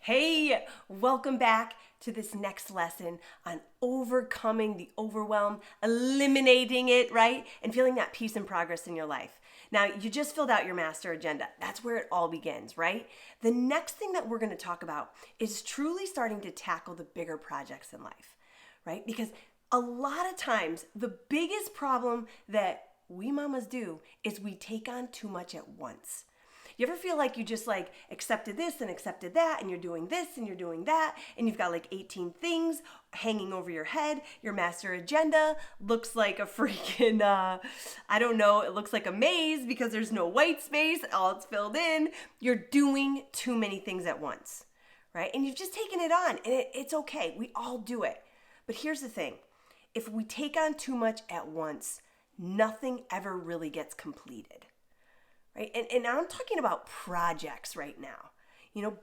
Hey, welcome back to this next lesson on overcoming the overwhelm, eliminating it, right? And feeling that peace and progress in your life. Now, you just filled out your master agenda. That's where it all begins, right? The next thing that we're going to talk about is truly starting to tackle the bigger projects in life, right? Because a lot of times, the biggest problem that we mamas do is we take on too much at once. You ever feel like you just accepted this and accepted that, and you're doing this and you're doing that, and you've got like 18 things hanging over your head? Your master agenda looks like a freaking, I don't know, it looks like a maze because there's no white space, all it's filled in. You're doing too many things at once, right? And you've just taken it on, and it's okay. We all do it. But here's the thing. If we take on too much at once, nothing ever really gets completed. Right? And I'm talking about projects right now.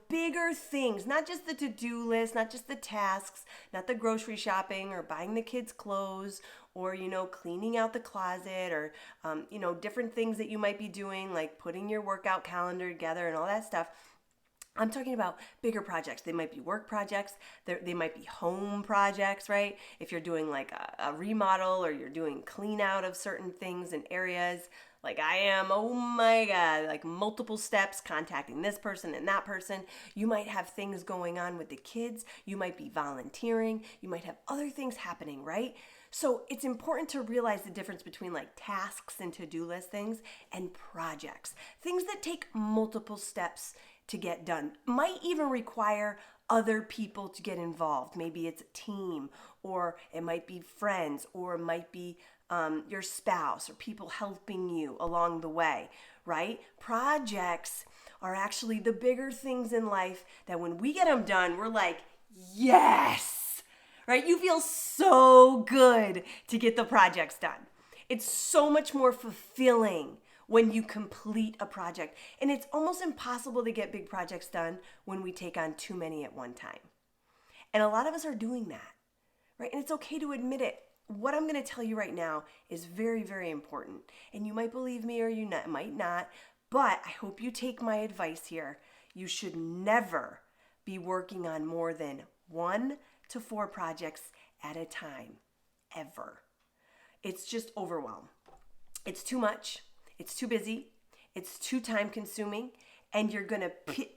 Bigger things, not just the to-do list, not just the tasks, not the grocery shopping or buying the kids clothes or, cleaning out the closet or, different things that you might be doing, like putting your workout calendar together and all that stuff. I'm talking about bigger projects. They might be work projects. They might be home projects, right? If you're doing like a remodel or you're doing clean out of certain things and areas, like I am, oh my God, like multiple steps, contacting this person and that person. You might have things going on with the kids. You might be volunteering. You might have other things happening, right? So it's important to realize the difference between like tasks and to-do list things and projects. Things that take multiple steps to get done. Might even require other people to get involved. Maybe it's a team, or it might be friends, or it might be your spouse or people helping you along the way, right? Projects are actually the bigger things in life that when we get them done, we're like, yes, right? You feel so good to get the projects done. It's so much more fulfilling when you complete a project. And it's almost impossible to get big projects done when we take on too many at one time. And a lot of us are doing that, right? And it's okay to admit it. What I'm going to tell you right now is very, very important. And you might believe me or you might not, but I hope you take my advice here. You should never be working on more than 1 to 4 projects at a time, ever. It's just overwhelm. It's too much. It's too busy. It's too time consuming. And you're going to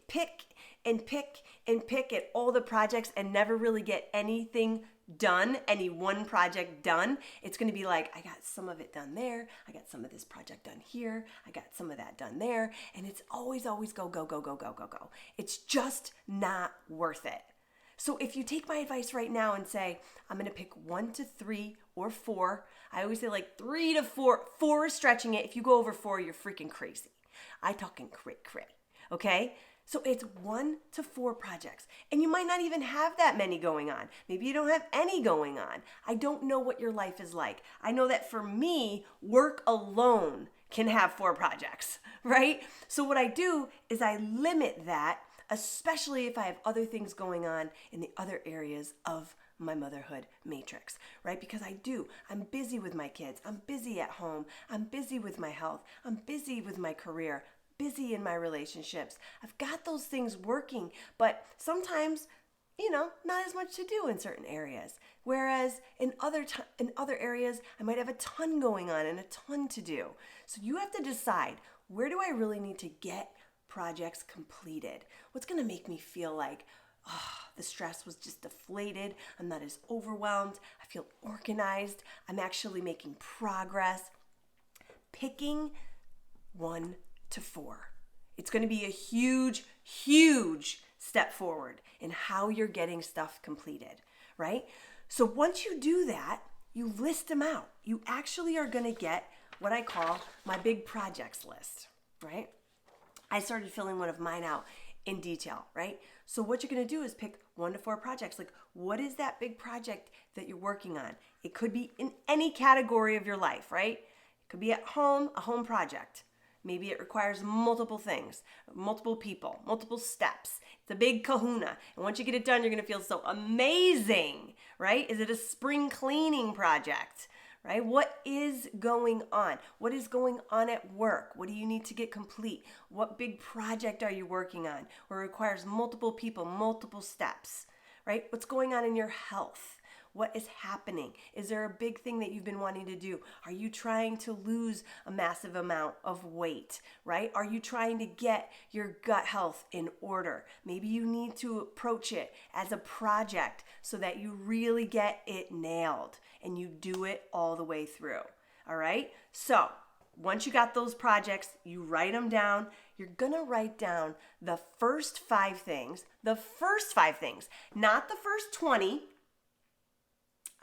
pick at all the projects and never really get anything done, any one project done. It's going to be like, I got some of it done there. I got some of this project done here. I got some of that done there. And it's always go, go, go, go, go, go, go. It's just not worth it. So if you take my advice right now and say, I'm going to pick 1 to 3 or 4, I always say like 3 to 4, 4 is stretching it. If you go over 4, you're freaking crazy. I talking cray, okay? So it's 1 to 4 projects. And you might not even have that many going on. Maybe you don't have any going on. I don't know what your life is like. I know that for me, work alone can have 4 projects, right? So what I do is I limit that, especially if I have other things going on in the other areas of my motherhood matrix, right? Because I'm busy with my kids. I'm busy at home. I'm busy with my health. I'm busy with my career, busy in my relationships. I've got those things working, but sometimes, not as much to do in certain areas. Whereas in other areas, I might have a ton going on and a ton to do. So you have to decide, where do I really need to get projects completed? What's going to make me feel like, the stress was just deflated. I'm not as overwhelmed. I feel organized. I'm actually making progress. Picking 1 to 4. It's going to be a huge, huge step forward in how you're getting stuff completed, right? So once you do that, you list them out. You actually are going to get what I call my big projects list, right? I started filling one of mine out in detail, right? So what you're going to do is pick 1 to 4 projects. Like, what is that big project that you're working on? It could be in any category of your life, right? It could be at home, a home project. Maybe it requires multiple things, multiple people, multiple steps. It's a big kahuna. And once you get it done, you're going to feel so amazing, right? Is it a spring cleaning project, right? What is going on? What is going on at work? What do you need to get complete? What big project are you working on where it requires multiple people, multiple steps, right? What's going on in your health? What is happening? Is there a big thing that you've been wanting to do? Are you trying to lose a massive amount of weight, right? Are you trying to get your gut health in order? Maybe you need to approach it as a project so that you really get it nailed and you do it all the way through, all right? So once you got those projects, you write them down. You're gonna write down the first 5 things, not the first 20,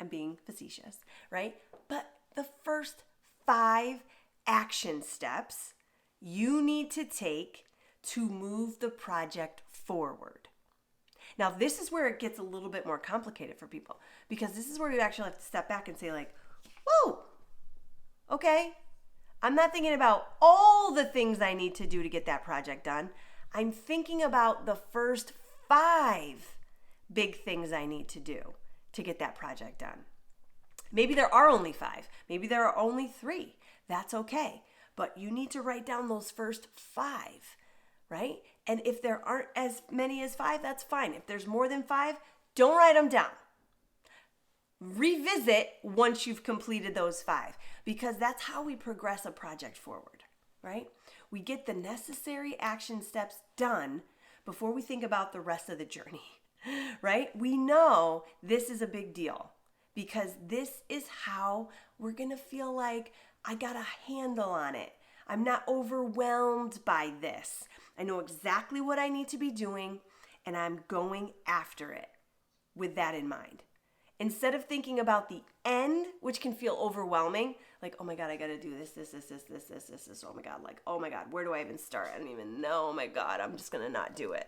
I'm being facetious, right? But the first 5 action steps you need to take to move the project forward. Now, this is where it gets a little bit more complicated for people because this is where you actually have to step back and say like, whoa, okay, I'm not thinking about all the things I need to do to get that project done. I'm thinking about the first 5 big things I need to do to get that project done. Maybe there are only 5. Maybe there are only 3. That's okay. But you need to write down those first 5, right? And if there aren't as many as 5, that's fine. If there's more than 5, don't write them down. Revisit once you've completed those 5 because that's how we progress a project forward, right? We get the necessary action steps done before we think about the rest of the journey. Right? We know this is a big deal because this is how we're going to feel like I got a handle on it. I'm not overwhelmed by this. I know exactly what I need to be doing and I'm going after it with that in mind. Instead of thinking about the end, which can feel overwhelming, like, oh my God, I got to do this, oh my God, like, oh my God, where do I even start? I don't even know. Oh my God, I'm just going to not do it.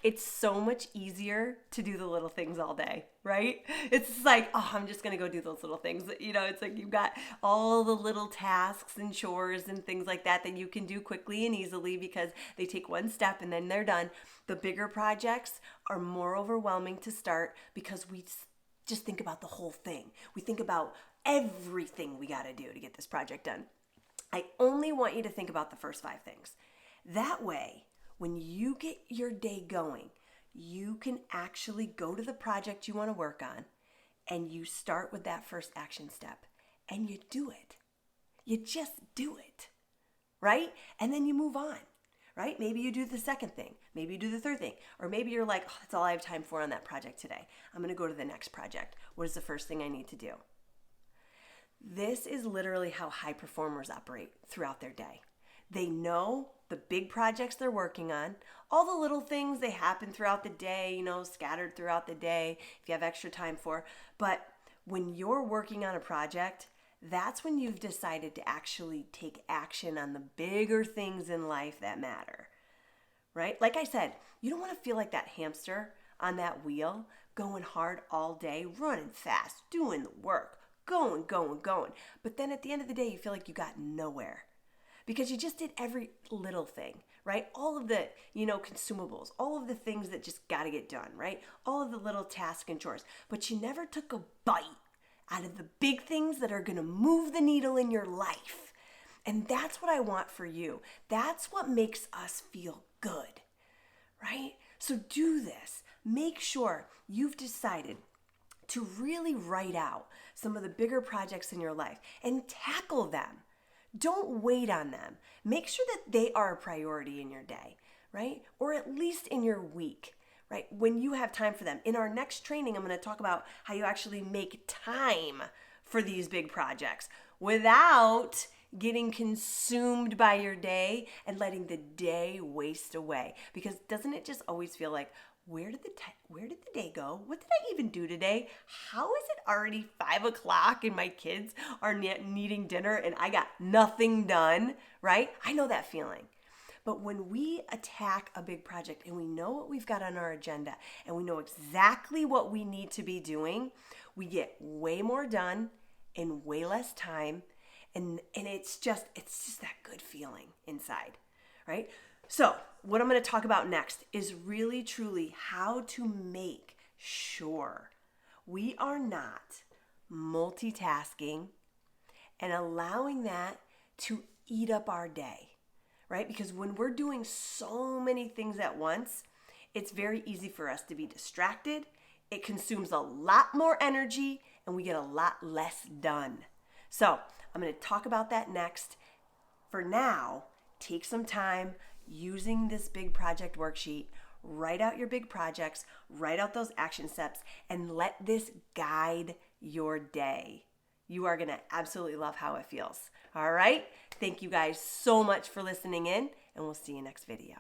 It's so much easier to do the little things all day, right? It's like, oh, I'm just going to go do those little things. You know, it's like you've got all the little tasks and chores and things like that that you can do quickly and easily because they take one step and then they're done. The bigger projects are more overwhelming to start because we just think about the whole thing. We think about everything we got to do to get this project done. I only want you to think about the first 5 things. That way, when you get your day going, you can actually go to the project you want to work on and you start with that first action step and you do it. You just do it, right? And then you move on, right? Maybe you do the second thing. Maybe you do the third thing. Or maybe you're like, oh, that's all I have time for on that project today. I'm going to go to the next project. What is the first thing I need to do? This is literally how high performers operate throughout their day. They know the big projects they're working on, all the little things they happen throughout the day, you know, scattered throughout the day if you have extra time for. But when you're working on a project, that's when you've decided to actually take action on the bigger things in life that matter, right? Like I said, you don't want to feel like that hamster on that wheel, going hard all day, running fast, doing the work, going. But then at the end of the day, you feel like you got nowhere. Because you just did every little thing, right? All of the, consumables, all of the things that just got to get done, right? All of the little tasks and chores. But you never took a bite out of the big things that are going to move the needle in your life. And that's what I want for you. That's what makes us feel good, right? So do this. Make sure you've decided to really write out some of the bigger projects in your life and tackle them. Don't wait on them. Make sure that they are a priority in your day, right? Or at least in your week, right? When you have time for them. In our next training, I'm going to talk about how you actually make time for these big projects without getting consumed by your day and letting the day waste away. Because doesn't it just always feel like, where did the day go? What did I even do today? How is it already 5 o'clock and my kids are needing dinner and I got nothing done, right? I know that feeling. But when we attack a big project and we know what we've got on our agenda and we know exactly what we need to be doing, we get way more done in way less time. And it's just that good feeling inside, right? So what I'm going to talk about next is really, truly how to make sure we are not multitasking and allowing that to eat up our day, right? Because when we're doing so many things at once, it's very easy for us to be distracted. It consumes a lot more energy and we get a lot less done. So I'm going to talk about that next. For now, take some time using this big project worksheet. Write out your big projects, write out those action steps, and let this guide your day. You are going to absolutely love how it feels. All right? Thank you guys so much for listening in, and we'll see you next video.